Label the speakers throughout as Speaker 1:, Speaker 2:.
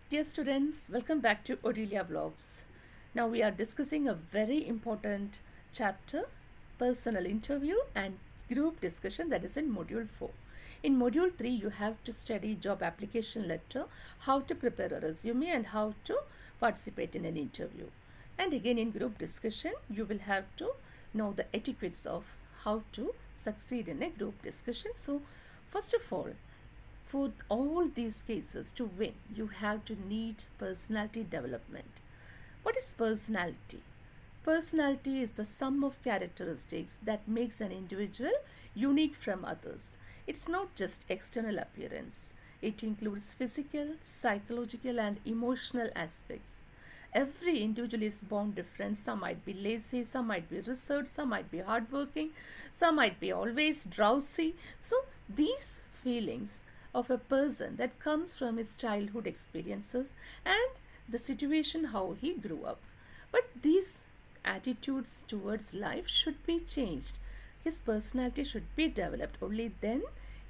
Speaker 1: Dear students, welcome back to Odelia Vlogs. Now we are discussing a very important chapter, personal interview and group discussion, that is in module 4. In module 3 you have to study job application letter, how to prepare a resume and how to participate in an interview. And again in group discussion you will have to know the etiquettes of how to succeed in a group discussion. So first of all, for all these cases to win, you have to need personality development. What is personality? Personality is the sum of characteristics that makes an individual unique from others. It's not just external appearance. It includes physical, psychological and emotional aspects. Every individual is born different. Some might be lazy, some might be reserved, some might be hardworking, some might be always drowsy. So these feelings of a person that comes from his childhood experiences and the situation how he grew up. But these attitudes towards life should be changed. His personality should be developed. Only then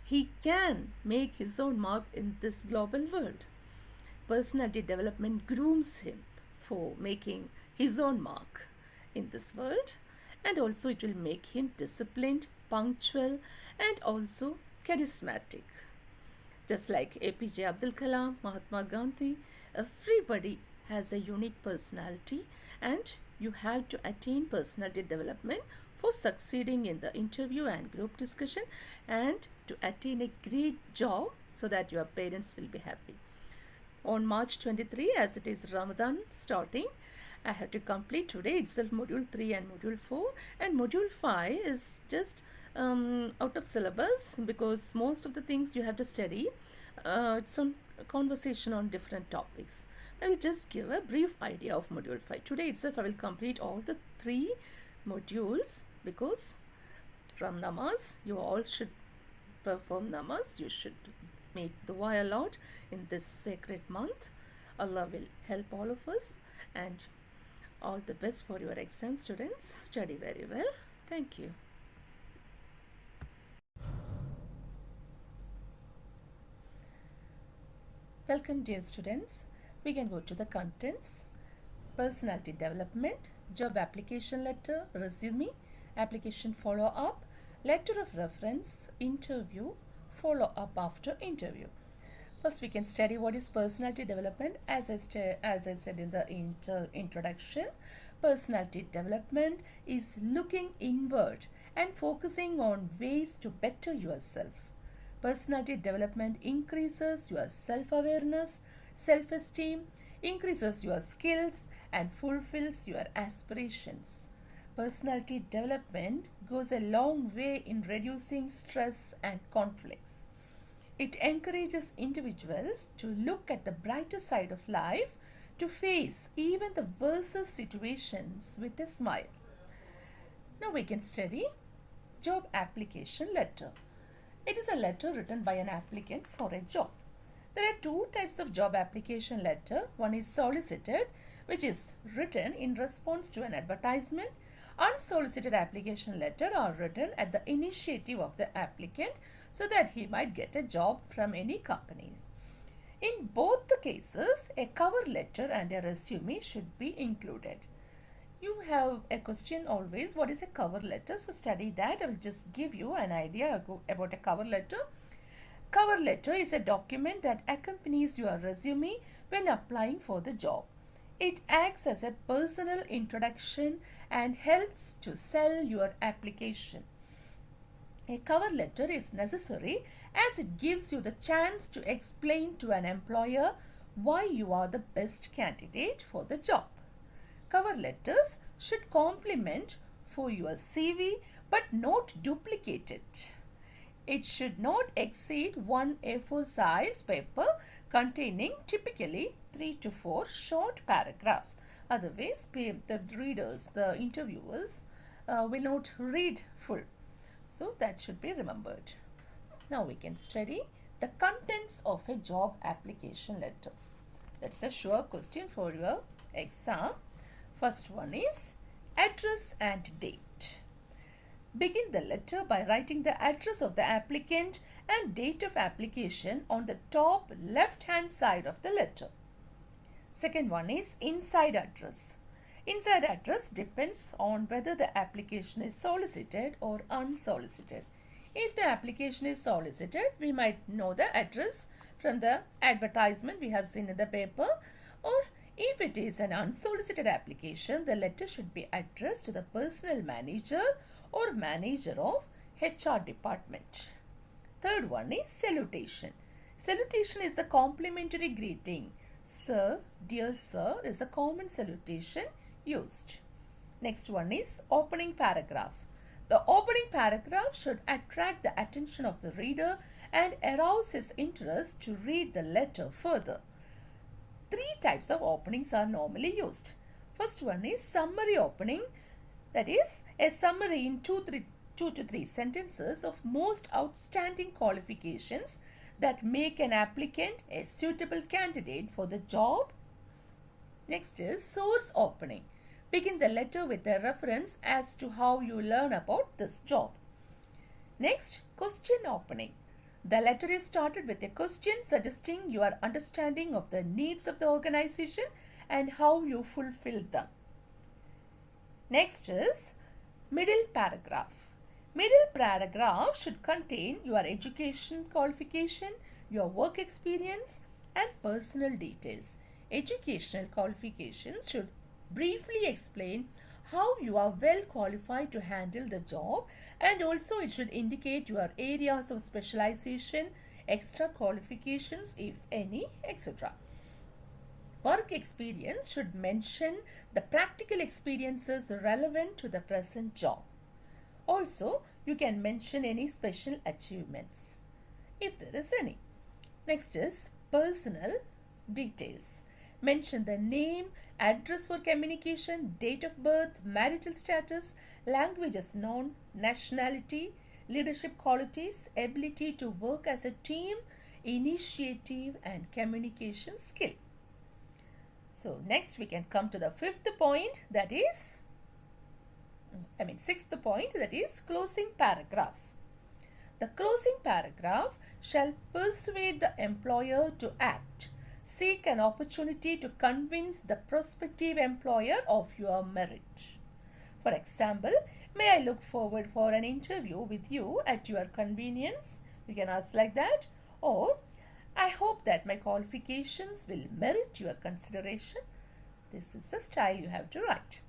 Speaker 1: he can make his own mark in this global world. Personality development grooms him for making his own mark in this world, and also it will make him disciplined, punctual and also charismatic. Just like APJ Abdul Kalam, Mahatma Gandhi, everybody has a unique personality, and you have to attain personality development for succeeding in the interview and group discussion and to attain a great job so that your parents will be happy. On March 23, as it is Ramadan starting, I have to complete today itself module 3 and module 4, and module 5 is just out of syllabus because most of the things you have to study, it's on conversation on different topics. I will just give a brief idea of module 5. Today itself I will complete all the 3 modules because from namaz you all should perform namaz. You should make dua aloud in this sacred month. Allah will help all of us, and all the best for your exam, students. Study very well. Thank you. Welcome, dear students. We can go to the contents. Personality development, job application letter, resume, application follow-up, letter of reference, interview, follow-up after interview. First, we can study what is personality development. As I said in the introduction, personality development is looking inward and focusing on ways to better yourself. Personality development increases your self-awareness, self-esteem, increases your skills and fulfills your aspirations. Personality development goes a long way in reducing stress and conflicts. It encourages individuals to look at the brighter side of life, to face even the worst situations with a smile. Now we can study job application letter. It is a letter written by an applicant for a job. There are 2 types of job application letter. One is solicited, which is written in response to an advertisement. Unsolicited application letter are written at the initiative of the applicant so that he might get a job from any company. In both the cases, a cover letter and a resume should be included. You have a question always, what is a cover letter? So study that. I will just give you an idea about a cover letter. Cover letter is a document that accompanies your resume when applying for the job. It acts as a personal introduction and helps to sell your application. A cover letter is necessary as it gives you the chance to explain to an employer why you are the best candidate for the job. Cover letters should complement for your CV but not duplicate it. It should not exceed 1 A4 size paper containing typically 3 to 4 short paragraphs. Otherwise, the readers, the interviewers will not read full. So that should be remembered. Now we can study the contents of a job application letter. That's a sure question for your exam. First one is address and date. Begin the letter by writing the address of the applicant and date of application on the top left hand side of the letter. Second one is inside address. Inside address depends on whether the application is solicited or unsolicited. If the application is solicited, we might know the address from the advertisement we have seen in the paper, or if it is an unsolicited application, the letter should be addressed to the personnel manager or manager of HR department. Third one is salutation. Salutation is the complimentary greeting. Sir, dear sir is a common salutation used. Next one is opening paragraph. The opening paragraph should attract the attention of the reader and arouse his interest to read the letter further. Three types of openings are normally used. First one is summary opening, that is a summary in two to three sentences of most outstanding qualifications that make an applicant a suitable candidate for the job. Next is source opening. Begin the letter with a reference as to how you learn about this job. Next, question opening. The letter is started with a question suggesting your understanding of the needs of the organization and how you fulfill them. Next is middle paragraph. Middle paragraph should contain your education qualification, your work experience, and personal details. Educational qualifications should briefly explain how you are well qualified to handle the job, and also it should indicate your areas of specialization, extra qualifications if any, etc. Work experience should mention the practical experiences relevant to the present job. Also, you can mention any special achievements, if there is any. Next is personal details. Mention the name, address for communication, date of birth, marital status, languages known, nationality, leadership qualities, ability to work as a team, initiative, and communication skill. So next we can come to the sixth point, that is closing paragraph. The closing paragraph shall persuade the employer to act. Seek an opportunity to convince the prospective employer of your merit. For example, may I look forward for an interview with you at your convenience? You can ask like that. Or, I hope that my qualifications will merit your consideration. This is the style you have to write.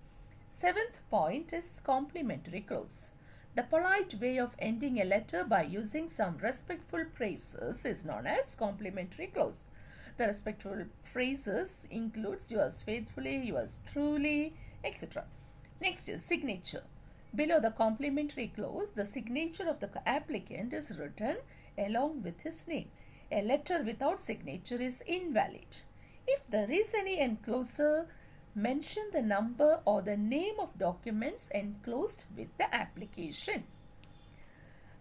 Speaker 1: Seventh point is complimentary close. The polite way of ending a letter by using some respectful phrases is known as complimentary close. The respectful phrases includes yours faithfully, yours truly, etc. Next is signature. Below the complimentary clause, the signature of the applicant is written along with his name. A letter without signature is invalid. If there is any enclosure, mention the number or the name of documents enclosed with the application.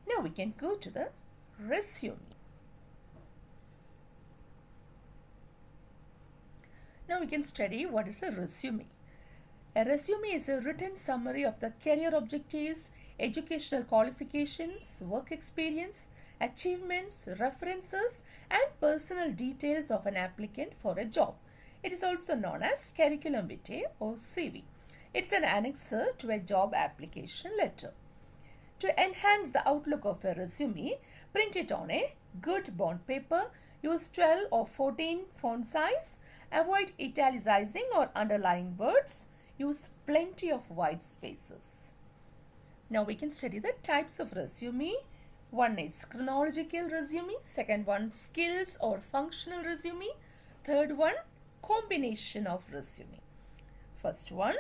Speaker 1: Now we can go to the resume. Now we can study what is a resume. A resume is a written summary of the career objectives, educational qualifications, work experience, achievements, references, and personal details of an applicant for a job. It is also known as curriculum vitae or CV. It's an annexure to a job application letter. To enhance the outlook of a resume, print it on a good bond paper. Use 12 or 14 font size. Avoid italicizing or underlying words. Use plenty of white spaces. Now we can study the types of resume. One is chronological resume. Second one, skills or functional resume. Third one, combination of resume. First one,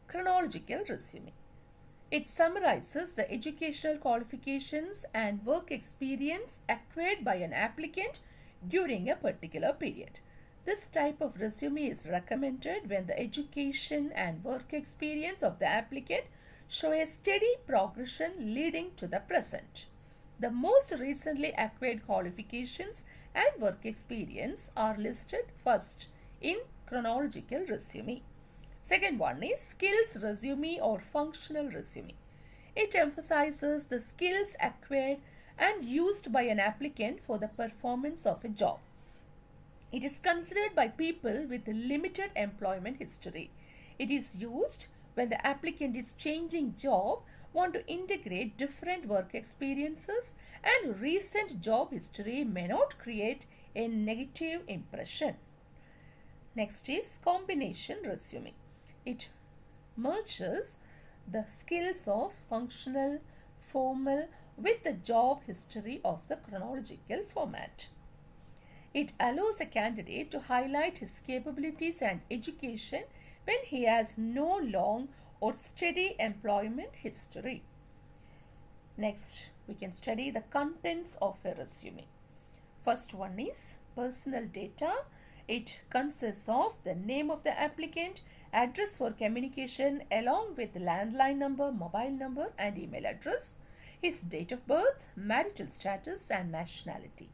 Speaker 1: chronological resume. It summarizes the educational qualifications and work experience acquired by an applicant during a particular period. This type of resume is recommended when the education and work experience of the applicant show a steady progression leading to the present. The most recently acquired qualifications and work experience are listed first in chronological resume. Second one is skills resume or functional resume. It emphasizes the skills acquired and used by an applicant for the performance of a job. It is considered by people with limited employment history. It is used when the applicant is changing job, want to integrate different work experiences, and recent job history may not create a negative impression. Next is combination resume. It merges the skills of functional, formal with the job history of the chronological format. It allows a candidate to highlight his capabilities and education when he has no long or steady employment history. Next, we can study the contents of a resume. First one is personal data. It consists of the name of the applicant, address for communication along with landline number, mobile number and email address, his date of birth, marital status and nationality.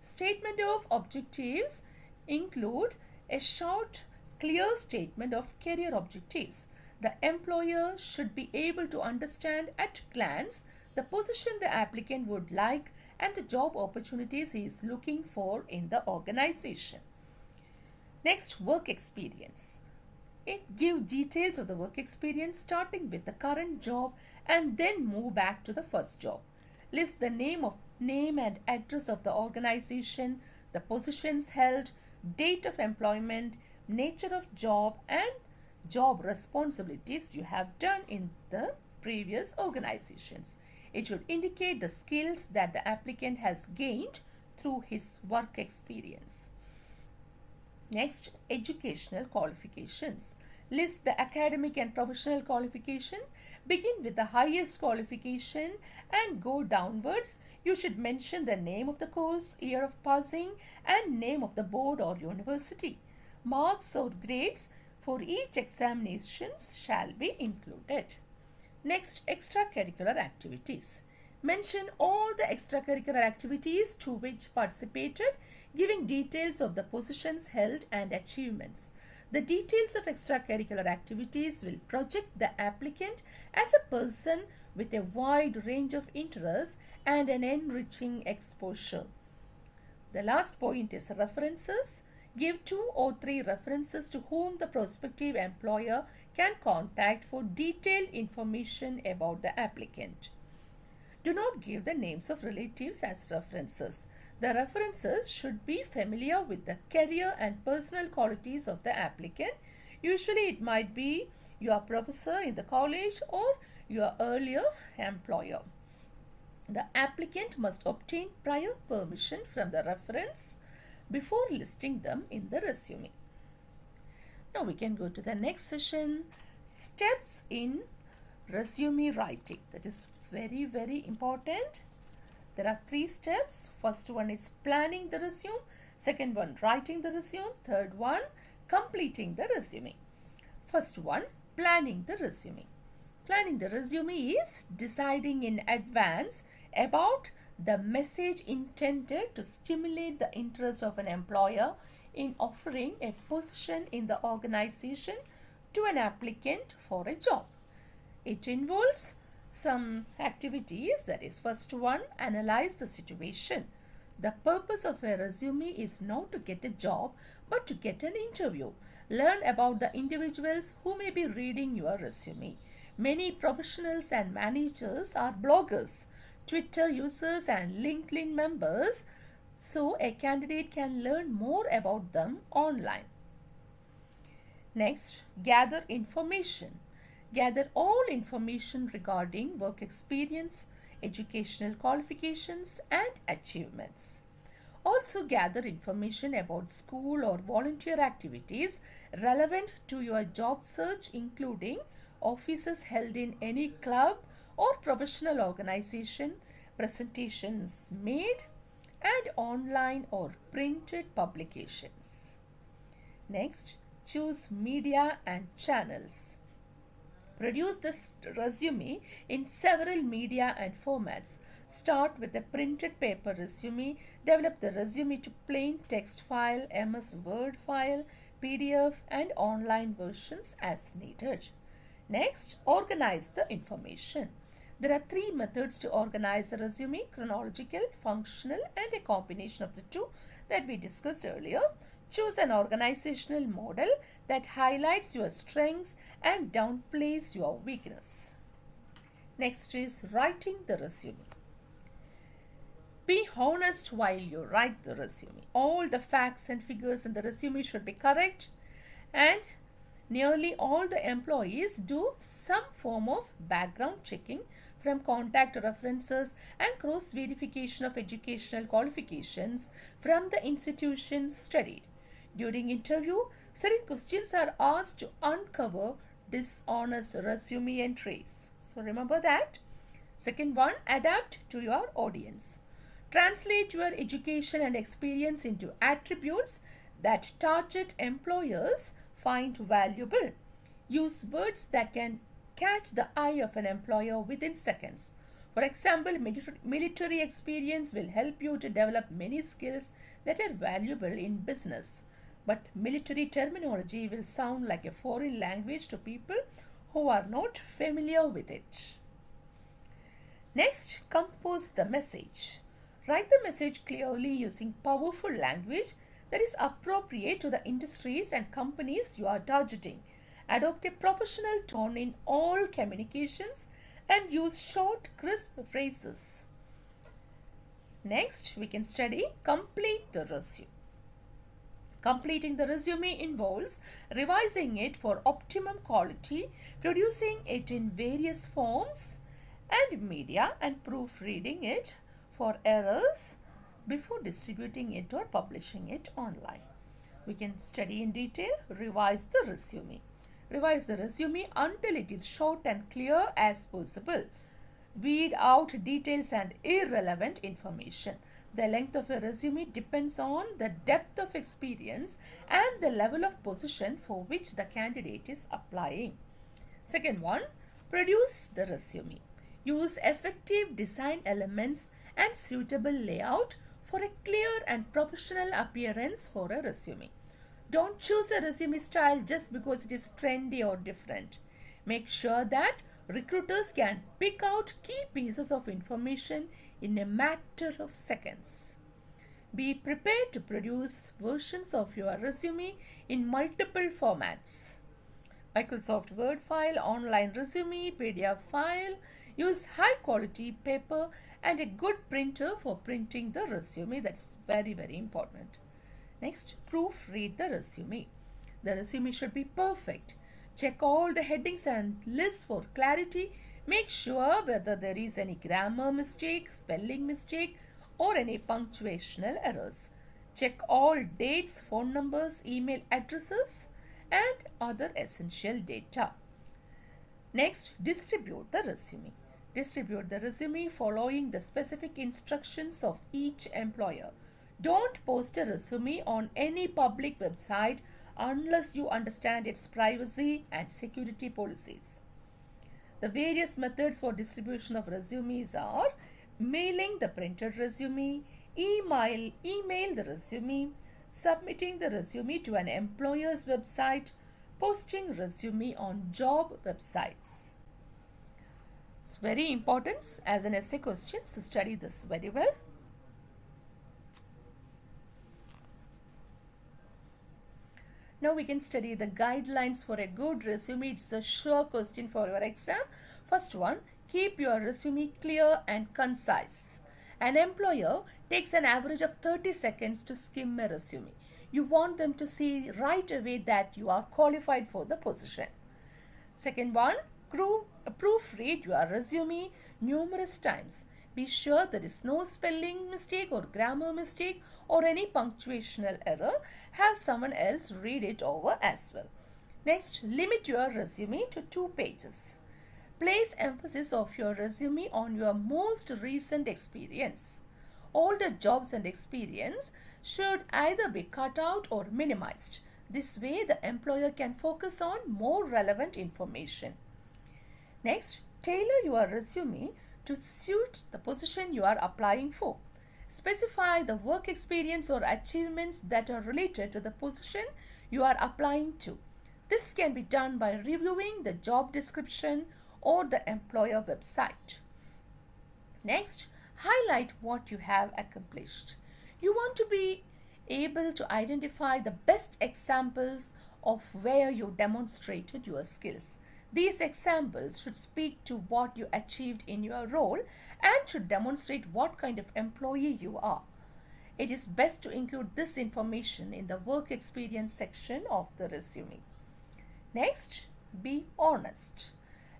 Speaker 1: Statement of objectives include a short, clear statement of career objectives. The employer should be able to understand at a glance the position the applicant would like and the job opportunities he is looking for in the organization. Next, work experience. It gives details of the work experience starting with the current job and then move back to the first job. List the name and address of the organization, the positions held, date of employment, nature of job and job responsibilities you have done in the previous organizations. It should indicate the skills that the applicant has gained through his work experience. Next, educational qualifications. List the academic and professional qualification. Begin with the highest qualification and go downwards. You should mention the name of the course, year of passing and name of the board or university. Marks or grades for each examinations shall be included. Next, extracurricular activities. Mention all the extracurricular activities to which participated, giving details of the positions held and achievements. The details of extracurricular activities will project the applicant as a person with a wide range of interests and an enriching exposure. The last point is references. Give 2 or 3 references to whom the prospective employer can contact for detailed information about the applicant. Do not give the names of relatives as references. The references should be familiar with the career and personal qualities of the applicant. Usually it might be your professor in the college or your earlier employer. The applicant must obtain prior permission from the reference before listing them in the resume. Now we can go to the next session, steps in resume writing. That is very important. There are 3 steps. First one is planning the resume, second one writing the resume, third one completing the resume. First one, planning the resume. Planning the resume is deciding in advance about the message intended to stimulate the interest of an employer in offering a position in the organization to an applicant for a job. It involves some activities. That is, first one, analyze the situation. The purpose of a resume is not to get a job but to get an interview. Learn about the individuals who may be reading your resume. Many professionals and managers are bloggers, Twitter users and LinkedIn members, so a candidate can learn more about them online. Next, gather information. Gather all information regarding work experience, educational qualifications and achievements. Also gather information about school or volunteer activities relevant to your job search, including offices held in any club or professional organization, presentations made, and online or printed publications. Next, choose media and channels. Produce this resume in several media and formats. Start with a printed paper resume. Develop the resume to plain text file, MS Word file, PDF and online versions as needed. Next, organize the information. There are 3 methods to organize a resume: chronological, functional and a combination of the 2 that we discussed earlier. Choose an organizational model that highlights your strengths and downplays your weakness. Next is writing the resume. Be honest while you write the resume. All the facts and figures in the resume should be correct, and nearly all the employees do some form of background checking from contact references and cross verification of educational qualifications from the institutions studied. During interview, certain questions are asked to uncover dishonest resume entries. So remember that. Second one, adapt to your audience. Translate your education and experience into attributes that target employers find valuable. Use words that can catch the eye of an employer within seconds. For example, military experience will help you to develop many skills that are valuable in business. But military terminology will sound like a foreign language to people who are not familiar with it. Next, compose the message. Write the message clearly using powerful language that is appropriate to the industries and companies you are targeting. Adopt a professional tone in all communications and use short, crisp phrases. Next, we can study complete the resume. Completing the resume involves revising it for optimum quality, producing it in various forms and media, and proofreading it for errors before distributing it or publishing it online. We can study in detail, revise the resume. Revise the resume until it is short and clear as possible. Weed out details and irrelevant information. The length of a resume depends on the depth of experience and the level of position for which the candidate is applying. Second one, produce the resume. Use effective design elements and suitable layout for a clear and professional appearance for a resume. Don't choose a resume style just because it is trendy or different. Make sure that recruiters can pick out key pieces of information in a matter of seconds. Be prepared to produce versions of your resume in multiple formats. Microsoft Word file, online resume, PDF file. Use high quality paper and a good printer for printing the resume. That's very, very important. Next, proofread the resume. The resume should be perfect. Check all the headings and lists for clarity. Make sure whether there is any grammar mistake, spelling mistake, or any punctuational errors. Check all dates, phone numbers, email addresses, and other essential data. Next, distribute the resume. Distribute the resume following the specific instructions of each employer. Don't post a resume on any public website unless you understand its privacy and security policies. The various methods for distribution of resumes are mailing the printed resume, email the resume, submitting the resume to an employer's website, posting resume on job websites. It's very important as an essay question, so study this very well. Now we can study the guidelines for a good resume. It's a sure question for your exam. First one, keep your resume clear and concise. An employer takes an average of 30 seconds to skim a resume. You want them to see right away that you are qualified for the position. Second one, proofread your resume numerous times. Be sure there is no spelling mistake or grammar mistake or any punctuational error. Have someone else read it over as well. Next, limit your resume to 2 pages. Place emphasis of your resume on your most recent experience. Older jobs and experience should either be cut out or minimized. This way, the employer can focus on more relevant information. Next, tailor your resume to suit the position you are applying for. Specify the work experience or achievements that are related to the position you are applying to. This can be done by reviewing the job description or the employer website. Next, highlight what you have accomplished. You want to be able to identify the best examples of where you demonstrated your skills. These examples should speak to what you achieved in your role and should demonstrate what kind of employee you are. It is best to include this information in the work experience section of the resume. Next, be honest.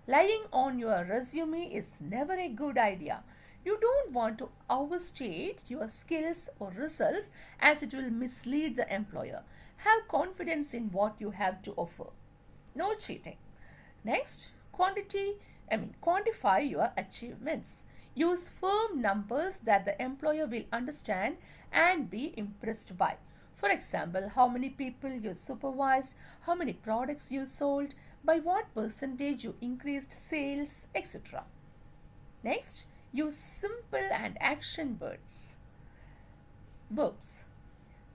Speaker 1: Lying on your resume is never a good idea. You don't want to overstate your skills or results as it will mislead the employer. Have confidence in what you have to offer. No cheating. Next, quantify your achievements. Use firm numbers that the employer will understand and be impressed by. For example, how many people you supervised, how many products you sold, by what percentage you increased sales, etc. Next, use simple and action verbs.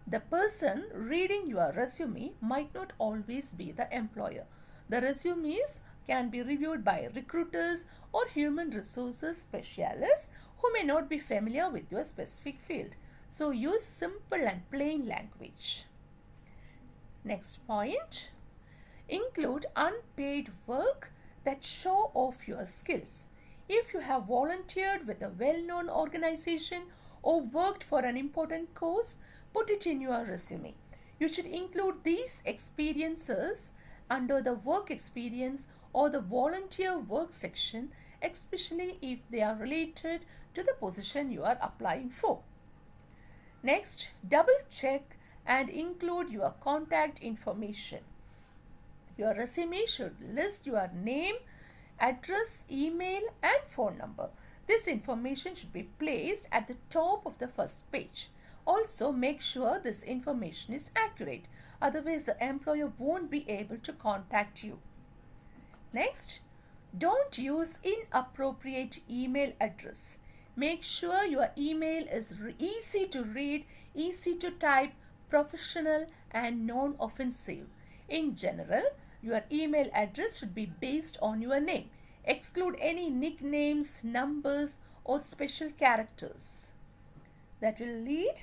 Speaker 1: The person reading your resume might not always be the employer. The resumes can be reviewed by recruiters or human resources specialists who may not be familiar with your specific field. So use simple and plain language. Next point, include unpaid work that show off your skills. If you have volunteered with a well-known organization or worked for an important cause, put it in your resume. You should include these experiences under the work experience or the volunteer work section, especially if they are related to the position you are applying for. Next, double check and include your contact information. Your resume should list your name, address, email, and phone number. This information should be placed at the top of the first page. Also, make sure this information is accurate. Otherwise, the employer won't be able to contact you. Next, don't use inappropriate email address. Make sure your email is easy to read, easy to type, professional, and non-offensive. In general, your email address should be based on your name. Exclude any nicknames, numbers, or special characters that will lead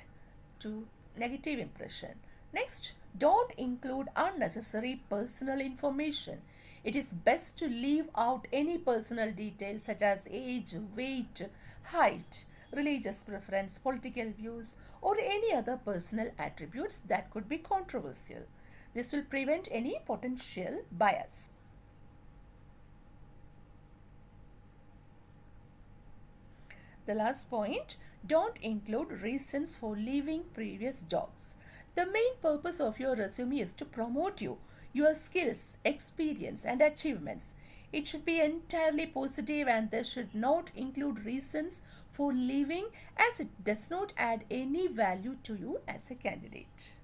Speaker 1: to negative impression. Next, don't include unnecessary personal information. It is best to leave out any personal details such as age, weight, height, religious preference, political views, or any other personal attributes that could be controversial. This will prevent any potential bias. The last point, don't include reasons for leaving previous jobs. The main purpose of your resume is to promote you, your skills, experience, and achievements. It should be entirely positive and there should not include reasons for leaving as it does not add any value to you as a candidate.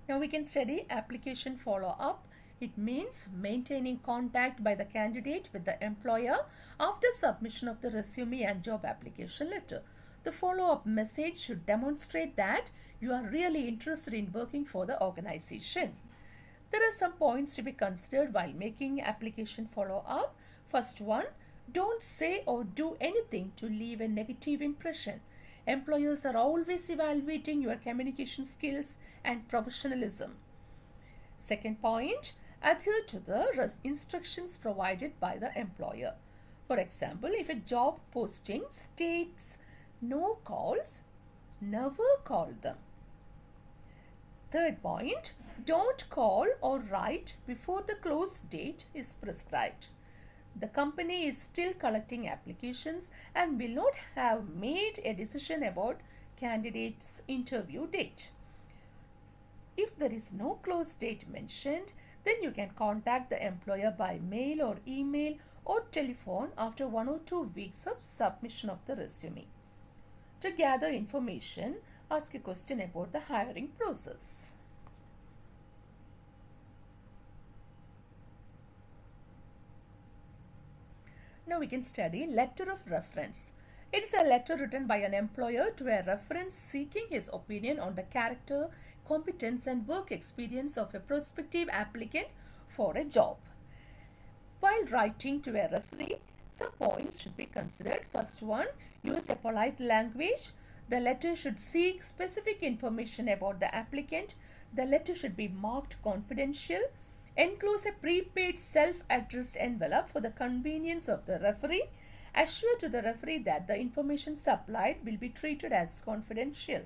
Speaker 1: Now we can study application follow-up. It means maintaining contact by the candidate with the employer after submission of the resume and job application letter. The follow-up message should demonstrate that you are really interested in working for the organization. There are some points to be considered while making application follow-up. First one, don't say or do anything to leave a negative impression. Employers are always evaluating your communication skills and professionalism. Second point, adhere to the instructions provided by the employer. For example, if a job posting states no calls, never call them. Third point, don't call or write before the close date is prescribed. The company is still collecting applications and will not have made a decision about candidates' interview date. If there is no close date mentioned, then you can contact the employer by mail or email or telephone after 1 or 2 weeks of submission of the resume. To gather information, ask a question about the hiring process. Now we can study letter of reference. It is a letter written by an employer to a reference seeking his opinion on the character, competence, and work experience of a prospective applicant for a job. While writing to a referee Some points should be considered. First one, use a polite language. The letter should seek specific information about the applicant. The letter should be marked confidential. Enclose a prepaid self-addressed envelope for the convenience of the referee. Assure to the referee that the information supplied will be treated as confidential.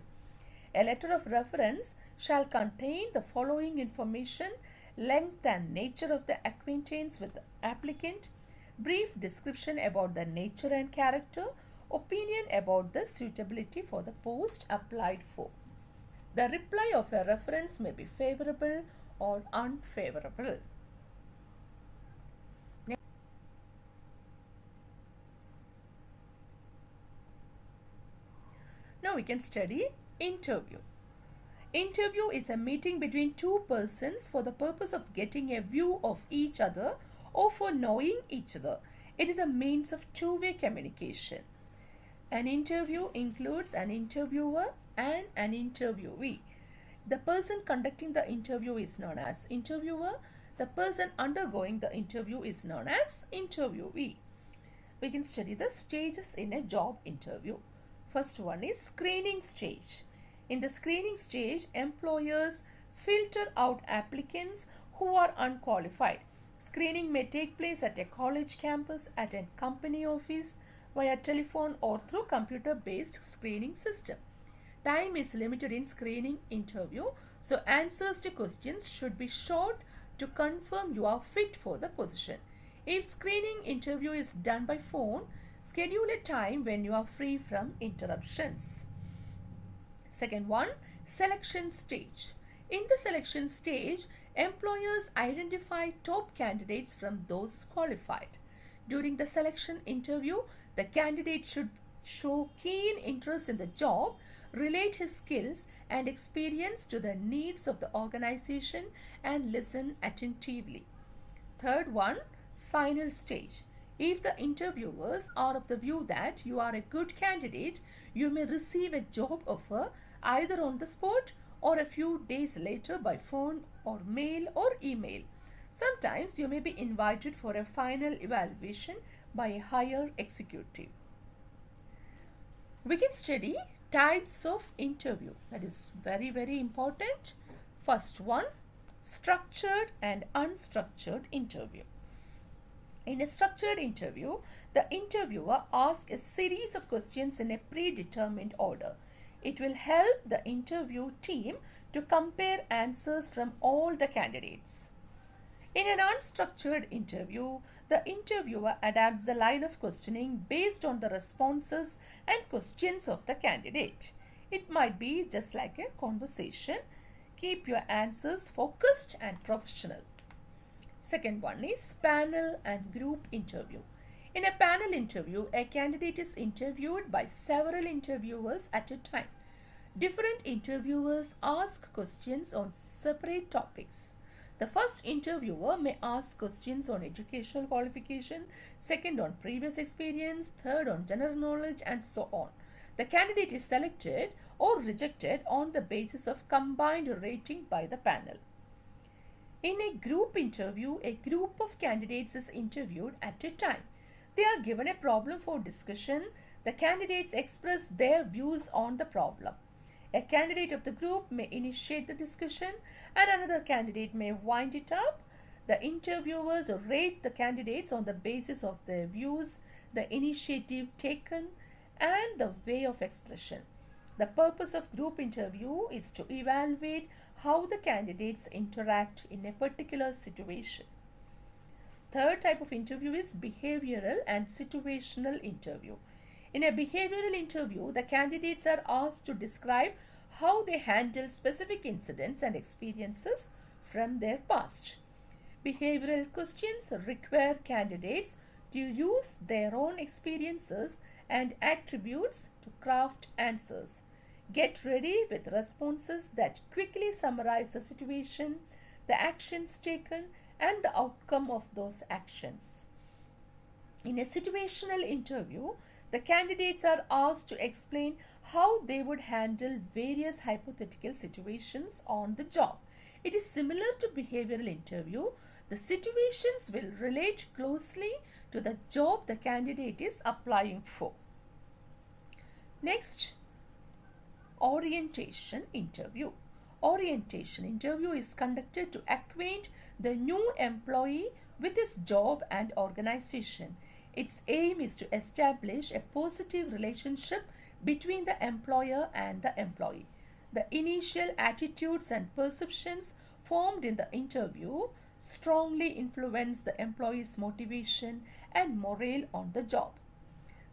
Speaker 1: A letter of reference shall contain the following information: length and nature of the acquaintance with the applicant, brief description about the nature and character, opinion about the suitability for the post applied for. The reply of a reference may be favorable or unfavorable. Now we can study interview. Interview is a meeting between two persons for the purpose of getting a view of each other or for knowing each other. It is a means of two-way communication. An interview includes an interviewer and an interviewee. The person conducting the interview is known as interviewer. The person undergoing the interview is known as interviewee. We can study the stages in a job interview. First one is screening stage. In the screening stage, employers filter out applicants who are unqualified. Screening may take place at a college campus, at a company office, via telephone or through computer-based screening system. Time is limited in screening interview, so answers to questions should be short to confirm you are fit for the position. If screening interview is done by phone, schedule a time when you are free from interruptions. Second one, selection stage. In the selection stage, employers identify top candidates from those qualified. During the selection interview, the candidate should show keen interest in the job, relate his skills and experience to the needs of the organization, and listen attentively. Third one, final stage. If the interviewers are of the view that you are a good candidate, you may receive a job offer either on the spot or a few days later by phone or mail or email. Sometimes you may be invited for a final evaluation by a higher executive. We can study types of interview. That is very important. First one, structured and unstructured interview. In a structured interview, the interviewer asks a series of questions in a predetermined order. It will help the interview team to compare answers from all the candidates. In an unstructured interview, the interviewer adapts the line of questioning based on the responses and questions of the candidate. It might be just like a conversation. Keep your answers focused and professional. Second one is panel and group interview. In a panel interview, a candidate is interviewed by several interviewers at a time. Different interviewers ask questions on separate topics. The first interviewer may ask questions on educational qualification, second on previous experience, third on general knowledge, and so on. The candidate is selected or rejected on the basis of combined rating by the panel. In a group interview, a group of candidates is interviewed at a time. They are given a problem for discussion. The candidates express their views on the problem. A candidate of the group may initiate the discussion and another candidate may wind it up. The interviewers rate the candidates on the basis of their views, the initiative taken, and the way of expression. The purpose of group interview is to evaluate how the candidates interact in a particular situation. Third type of interview is behavioral and situational interview. In a behavioral interview, the candidates are asked to describe how they handle specific incidents and experiences from their past. Behavioral questions require candidates to use their own experiences and attributes to craft answers. Get ready with responses that quickly summarize the situation, the actions taken, and the outcome of those actions. In a situational interview, the candidates are asked to explain how they would handle various hypothetical situations on the job. It is similar to behavioral interview. The situations will relate closely to the job the candidate is applying for. Next, orientation interview. Orientation interview is conducted to acquaint the new employee with his job and organization. Its aim is to establish a positive relationship between the employer and the employee. The initial attitudes and perceptions formed in the interview strongly influence the employee's motivation and morale on the job.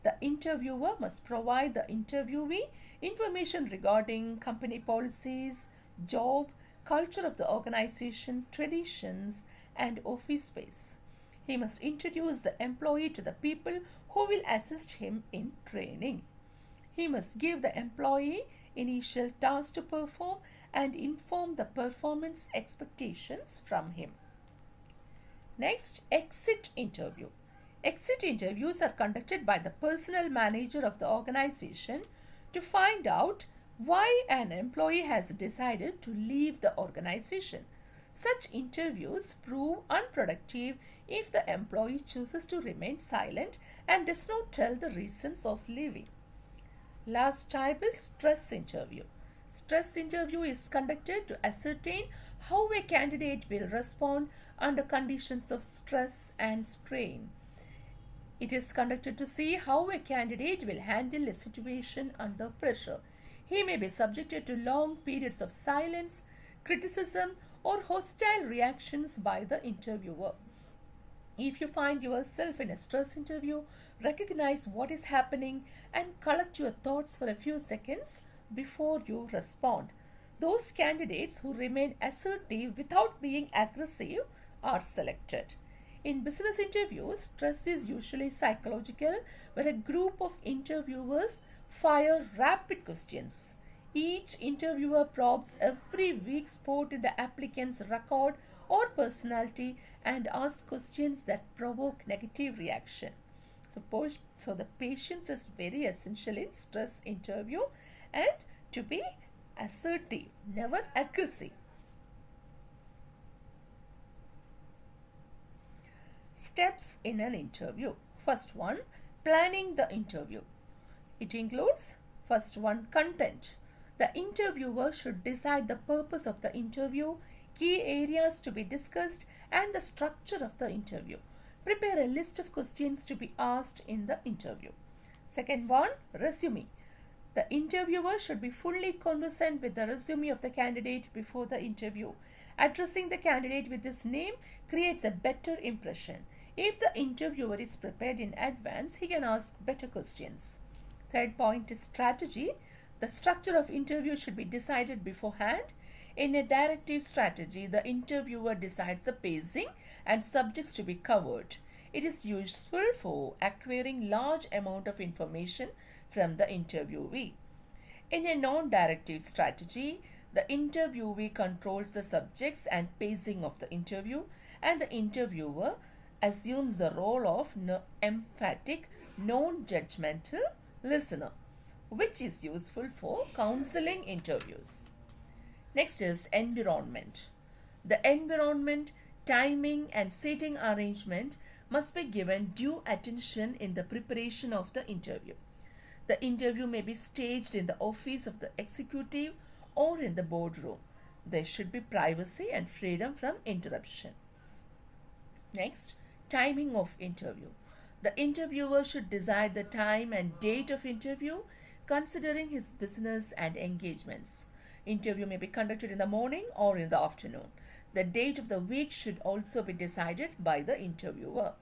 Speaker 1: The interviewer must provide the interviewee information regarding company policies, job, culture of the organization, traditions, and office space. He must introduce the employee to the people who will assist him in training. He must give the employee initial tasks to perform and inform the performance expectations from him. Next, exit interview. Exit interviews are conducted by the personnel manager of the organization to find out why an employee has decided to leave the organization. Such interviews prove unproductive if the employee chooses to remain silent and does not tell the reasons of leaving. Last type is stress interview. Stress interview is conducted to ascertain how a candidate will respond under conditions of stress and strain. It is conducted to see how a candidate will handle a situation under pressure. He may be subjected to long periods of silence, criticism, or hostile reactions by the interviewer. If you find yourself in a stress interview, recognize what is happening and collect your thoughts for a few seconds before you respond. Those candidates who remain assertive without being aggressive are selected. In business interviews, stress is usually psychological, where a group of interviewers fire rapid questions. Each interviewer probes every weak spot in the applicant's record or personality and asks questions that provoke negative reaction. So the patience is very essential in stress interview, and to be assertive, never aggressive. Steps in an interview. First one, planning the interview. It includes, first one, content. The interviewer should decide the purpose of the interview, key areas to be discussed, and the structure of the interview. Prepare a list of questions to be asked in the interview. Second one, resume. The interviewer should be fully conversant with the resume of the candidate before the interview. Addressing the candidate with his name creates a better impression. If the interviewer is prepared in advance, he can ask better questions. Third point is strategy. The structure of interview should be decided beforehand. In a directive strategy, the interviewer decides the pacing and subjects to be covered. It is useful for acquiring large amount of information from the interviewee. In a non-directive strategy, the interviewee controls the subjects and pacing of the interview, and the interviewer assumes the role of emphatic, non-judgmental listener, which is useful for counseling interviews. Next is environment. The environment, timing, and seating arrangement must be given due attention in the preparation of the interview. The interview may be staged in the office of the executive or in the boardroom. There should be privacy and freedom from interruption. Next, timing of interview. The interviewer should decide the time and date of interview considering his business and engagements. Interview may be conducted in the morning or in the afternoon. The date of the week should also be decided by the interviewer.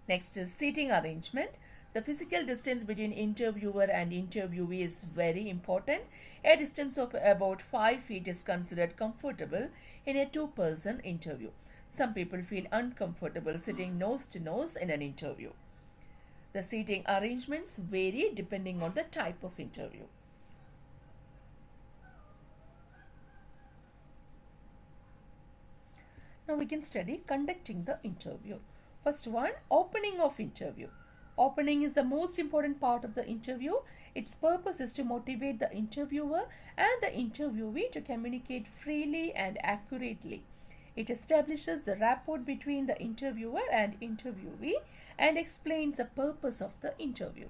Speaker 1: Next is seating arrangement. The physical distance between interviewer and interviewee is very important. A distance of about 5 feet is considered comfortable in a two-person interview. Some people feel uncomfortable sitting nose to nose in an interview. The seating arrangements vary depending on the type of interview. Now we can study conducting the interview. First one, opening of interview. Opening is the most important part of the interview. Its purpose is to motivate the interviewer and the interviewee to communicate freely and accurately. It establishes the rapport between the interviewer and interviewee and explains the purpose of the interview.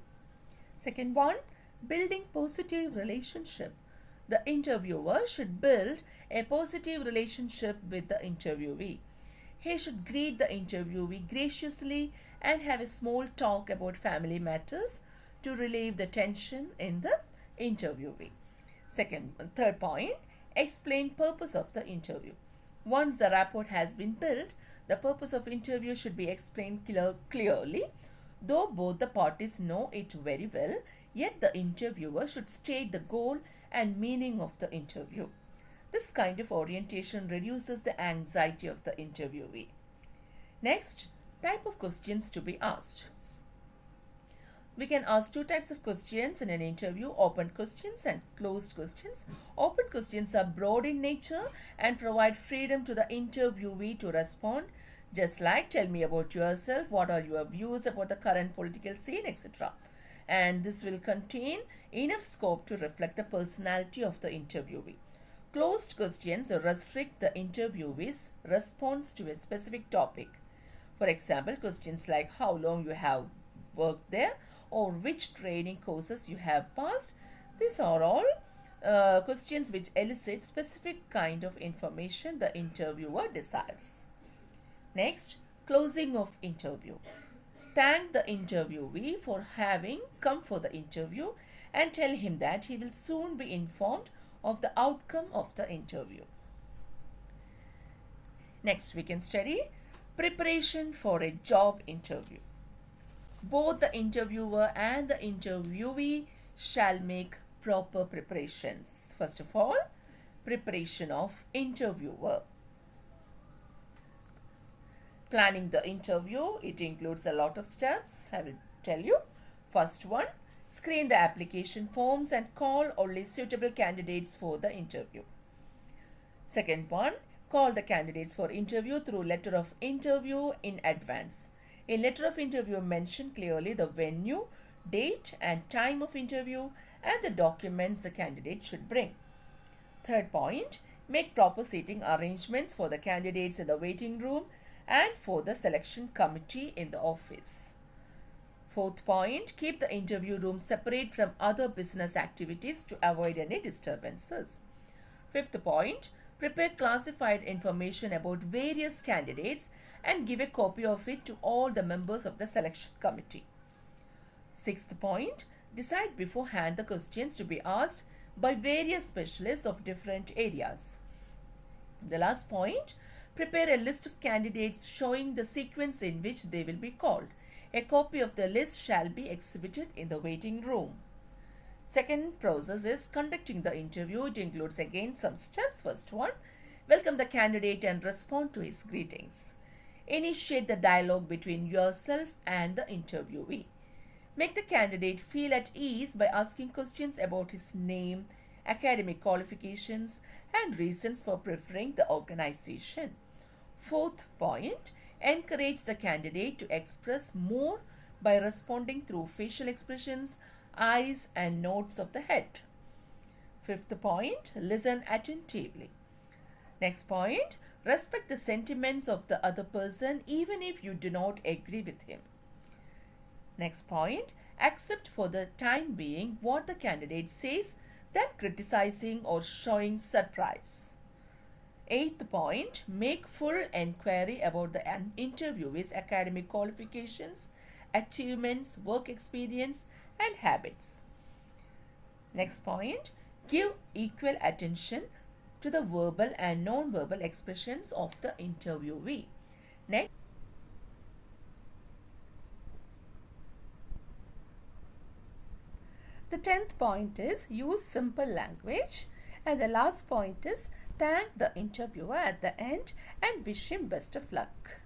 Speaker 1: Second one, building positive relationship. The interviewer should build a positive relationship with the interviewee. He should greet the interviewee graciously and have a small talk about family matters to relieve the tension in the interviewee. Third point, explain purpose of the interview. Once the rapport has been built, the purpose of interview should be explained clearly. Though both the parties know it very well, yet the interviewer should state the goal and meaning of the interview. This kind of orientation reduces the anxiety of the interviewee. Next, type of questions to be asked. We can ask two types of questions in an interview: open questions and closed questions. Open questions are broad in nature and provide freedom to the interviewee to respond, just like tell me about yourself, what are your views about the current political scene, etc. And this will contain enough scope to reflect the personality of the interviewee. Closed questions restrict the interviewee's response to a specific topic. For example, questions like how long you have worked there or which training courses you have passed. These are all questions which elicit specific kind of information the interviewer desires. Next, closing of interview. Thank the interviewee for having come for the interview and tell him that he will soon be informed of the outcome of the interview. Next, we can study preparation for a job interview. Both the interviewer and the interviewee shall make proper preparations. First of all, preparation of interviewer. Planning the interview, it includes a lot of steps. I will tell you. First one, screen the application forms and call only suitable candidates for the interview. Second one, call the candidates for interview through letter of interview in advance. In letter of interview, mention clearly the venue, date and time of interview and the documents the candidate should bring. Third point, make proper seating arrangements for the candidates in the waiting room and for the selection committee in the office. Fourth point, keep the interview room separate from other business activities to avoid any disturbances. Fifth point, prepare classified information about various candidates and give a copy of it to all the members of the selection committee. Sixth point, decide beforehand the questions to be asked by various specialists of different areas. The last point, prepare a list of candidates showing the sequence in which they will be called. A copy of the list shall be exhibited in the waiting room. Second process is conducting the interview. It includes again some steps. First one, welcome the candidate and respond to his greetings. Initiate the dialogue between yourself and the interviewee. Make the candidate feel at ease by asking questions about his name, academic qualifications, and reasons for preferring the organization. Fourth point, encourage the candidate to express more by responding through facial expressions, eyes, and nods of the head. Fifth point, listen attentively. Next point, respect the sentiments of the other person even if you do not agree with him. Next point, accept for the time being what the candidate says than criticizing or showing surprise. Eighth point, make full enquiry about the interviewee's academic qualifications, achievements, work experience, and habits. Next point, give equal attention to the verbal and non-verbal expressions of the interviewee. Next, the 10th point is use simple language, and the last point is thank the interviewer at the end and wish him best of luck.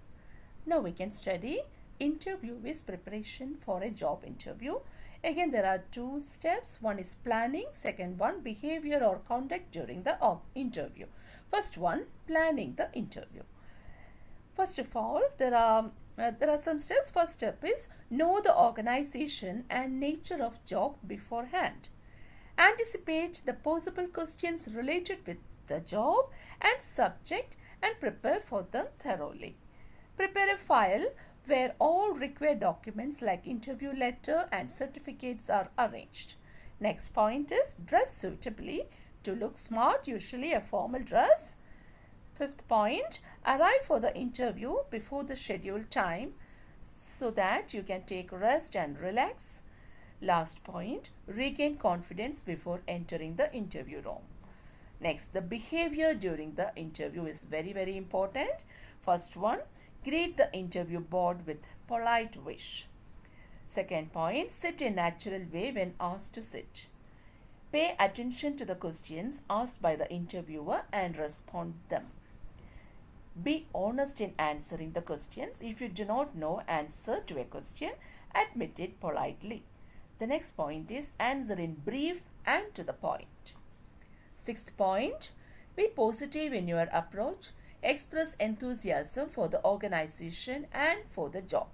Speaker 1: Now we can study interviewee preparation for a job interview. Again, there are two steps. One is planning. Second one, behavior or conduct during the interview. First one, planning the interview. First of all, there are some steps. First step is know the organization and nature of job beforehand. Anticipate the possible questions related with the job and subject and prepare for them thoroughly. Prepare a file where all required documents like interview letter and certificates are arranged. Next point is dress suitably to look smart, usually a formal dress. Fifth point, arrive for the interview before the scheduled time so that you can take rest and relax. Last point, regain confidence before entering the interview room. Next, the behavior during the interview is very important. First one, greet the interview board with polite wish. Second point, sit in natural way when asked to sit. Pay attention to the questions asked by the interviewer and respond them. Be honest in answering the questions. If you do not know answer to a question, admit it politely. The next point is answer in brief and to the point. Sixth point, be positive in your approach. Express enthusiasm for the organization and for the job.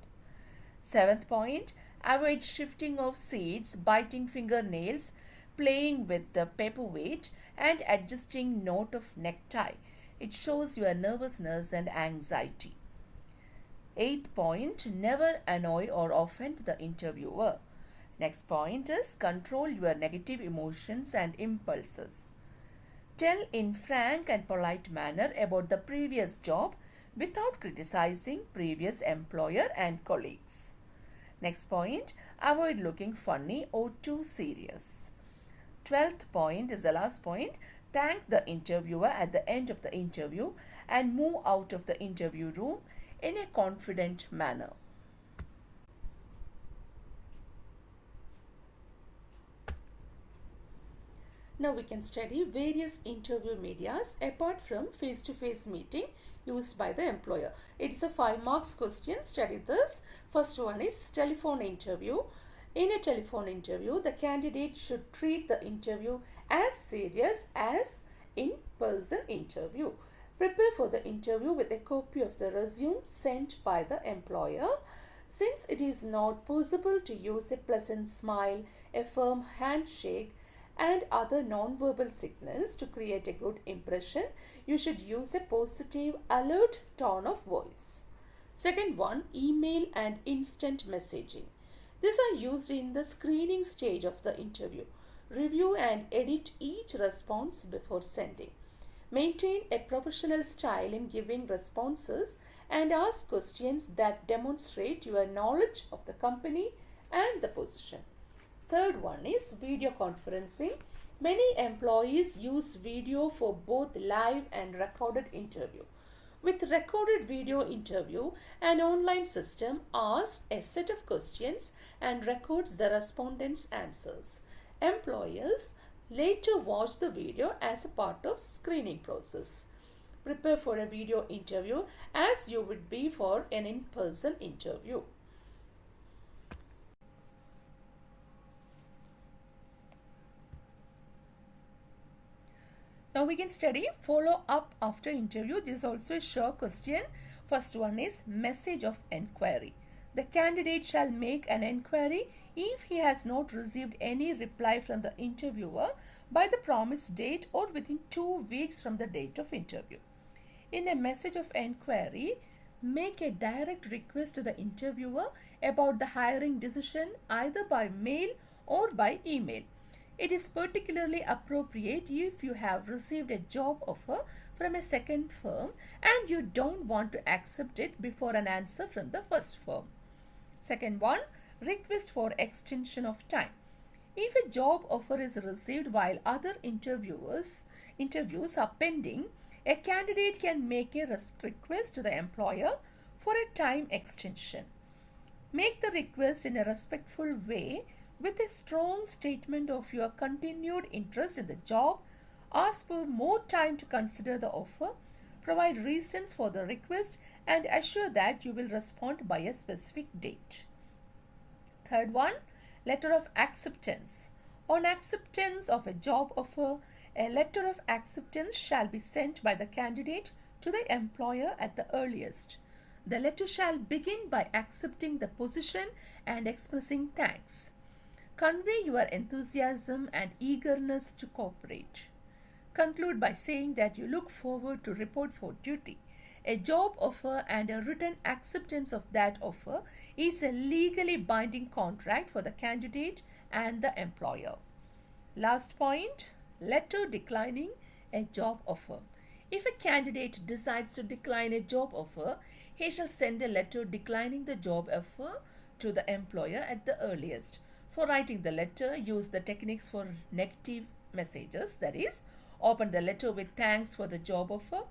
Speaker 1: Seventh point, avoid shifting of seats, biting fingernails, playing with the paperweight and adjusting knot of necktie. It shows your nervousness and anxiety. Eighth point, never annoy or offend the interviewer. Next point is control your negative emotions and impulses. Tell in frank and polite manner about the previous job without criticizing previous employer and colleagues. Next point, avoid looking funny or too serious. 12th point is the last point. Thank the interviewer at the end of the interview and move out of the interview room in a confident manner. Now we can study various interview medias apart from face-to-face meeting used by the employer. It is a 5 marks question. Study this. First one is telephone interview. In a telephone interview, the candidate should treat the interview as serious as in-person interview. Prepare for the interview with a copy of the resume sent by the employer. Since it is not possible to use a pleasant smile, a firm handshake, and other non-verbal signals to create a good impression, you should use a positive, alert tone of voice. Second one, email and instant messaging. These are used in the screening stage of the interview. Review and edit each response before sending. Maintain a professional style in giving responses and ask questions that demonstrate your knowledge of the company and the position. Third one is video conferencing. Many employees use video for both live and recorded interview. With recorded video interview, an online system asks a set of questions and records the respondents' answers. Employers later watch the video as a part of screening process. Prepare for a video interview as you would be for an in-person interview. Now we can study follow up after interview. This is also a short question. First one is message of enquiry. The candidate shall make an enquiry if he has not received any reply from the interviewer by the promised date or within 2 weeks from the date of interview. In a message of enquiry, make a direct request to the interviewer about the hiring decision either by mail or by email. It is particularly appropriate if you have received a job offer from a second firm and you don't want to accept it before an answer from the first firm. Second one, request for extension of time. If a job offer is received while other interviews are pending, a candidate can make a request to the employer for a time extension. Make the request in a respectful way with a strong statement of your continued interest in the job. Ask for more time to consider the offer. Provide reasons for the request and assure that you will respond by a specific date. Third one, letter of acceptance. On acceptance of a job offer, a letter of acceptance shall be sent by the candidate to the employer at the earliest. The letter shall begin by accepting the position and expressing thanks. Convey your enthusiasm and eagerness to cooperate. Conclude by saying that you look forward to report for duty. A job offer and a written acceptance of that offer is a legally binding contract for the candidate and the employer. Last point, letter declining a job offer. If a candidate decides to decline a job offer, he shall send a letter declining the job offer to the employer at the earliest. For writing the letter, use the techniques for negative messages, that is, open the letter with thanks for the job offer,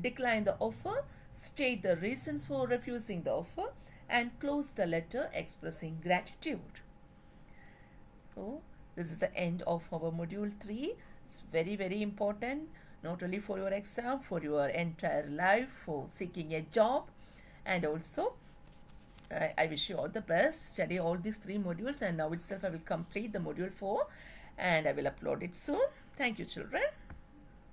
Speaker 1: decline the offer, state the reasons for refusing the offer, and close the letter expressing gratitude. So, this is the end of our module 3. It's very, very important, not only for your exam, for your entire life, for seeking a job, and also I wish you all the best. Study all these 3 modules, and now itself I will complete the module 4 and I will upload it soon. Thank you, children.